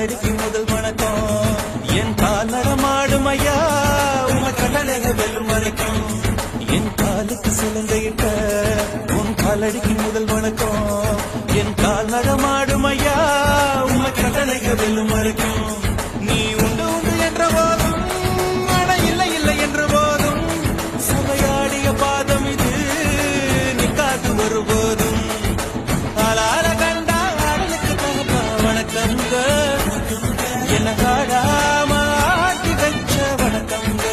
காலடிக்கு முதல் வணக்கம் என் கால் நடமாடும் ஐயா உங்க கடலைக வெல்லும் வரைக்கும் என் காலுக்கு சிலந்தையிட்ட உன் காலடிக்கு முதல் வணக்கம் என் கால் நடமாடும் ஐயா உங்க கடலைக வெல்லும் வரைக்கும் நீ உண்டு உண்டு என்ற போதும் ஆனா இல்லை இல்லை என்ற போதும் சபையாடிய பாதம் இது நீ காத்து வரும்போதும் ஆளார கண்டா ஆளுக்கு தகப்பா வணக்கங்க என்ன காடாம ஆட்டி வச்ச வணக்கங்க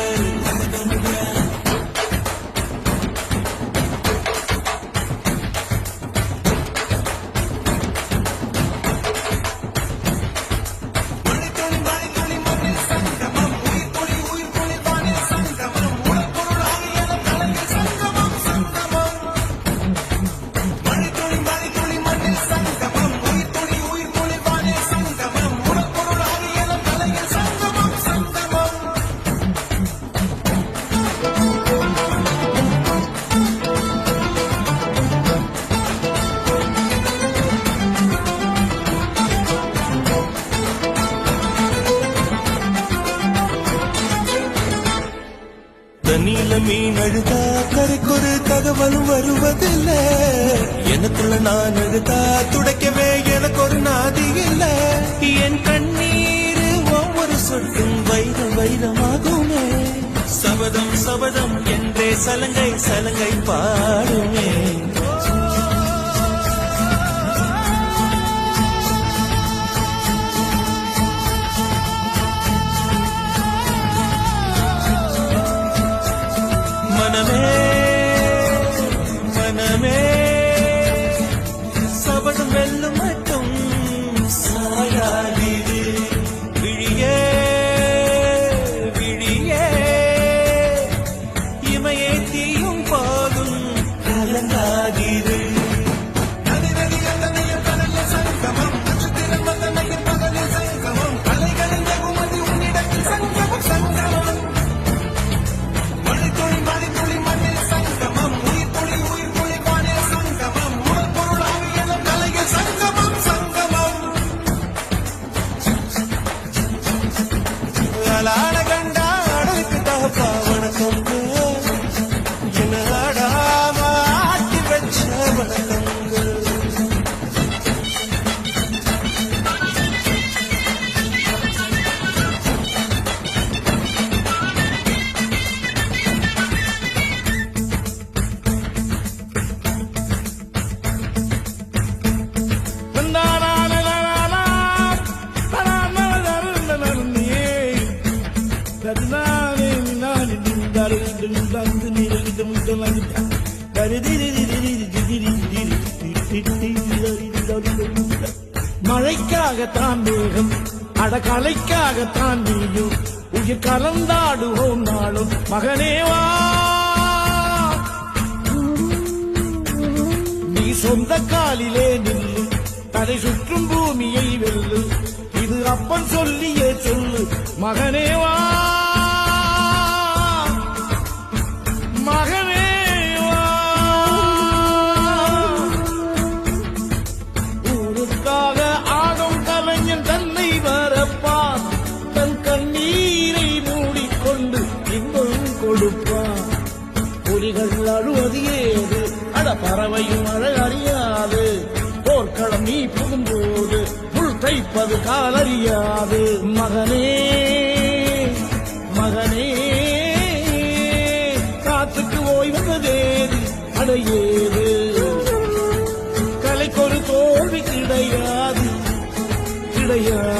தண்ணியில மீன் அழுதா கரைக்கொரு தகவலும் வருவதில்லை எனக்குள்ள நான் அழுதா துடைக்கவே எனக்கு ஒரு நாதி இல்லை என் கண்ணீர் ஒவ்வொரு சொட்டும் வைரம் வைரமாகுமே சபதம் சபதம் என்றே சலங்கை சலங்கை பாடுமே மனமே மனமே சபதம் வெல்லும் மட்டும் சாயாதிரு விழியே விழியே இமையே தீயும் போதும் கலங்காதிரு ஆளான கண்டா அடலுக்கு தகப்பா வணக்கம் என்ன ஆடாம ஆட்டி வச்ச வணக்கங்கள் மழைக்காகத்தான் மேகம் அடகலைக்காகத்தான் நீயும் உயிர் கலந்தாடுவோம் நாளும் மகனேவா நீ சொந்த காலிலே நில்லு தலை சுற்றும் பூமியை வெல்லு இது அப்பன் சொல்லியே சொல்லு மகனேவா மகனேவா ஊருக்காக ஆடும் கலைஞன் தன்னை வரப்பான் தன் கண்ணீரை மூடிக்கொண்டு இன்பம் கொடுப்பான் புலிகள் அழுவது ஏது அட பறவையும் அழ அறியாது போர்க்களம் நீ புகும்போது புல் தைப்பது காலறியாது மகனே மகனே காத்துக்கு ஓய்வதேது அடையேது கலைக்கொரு தோல்வி கிடையாது கிடையாது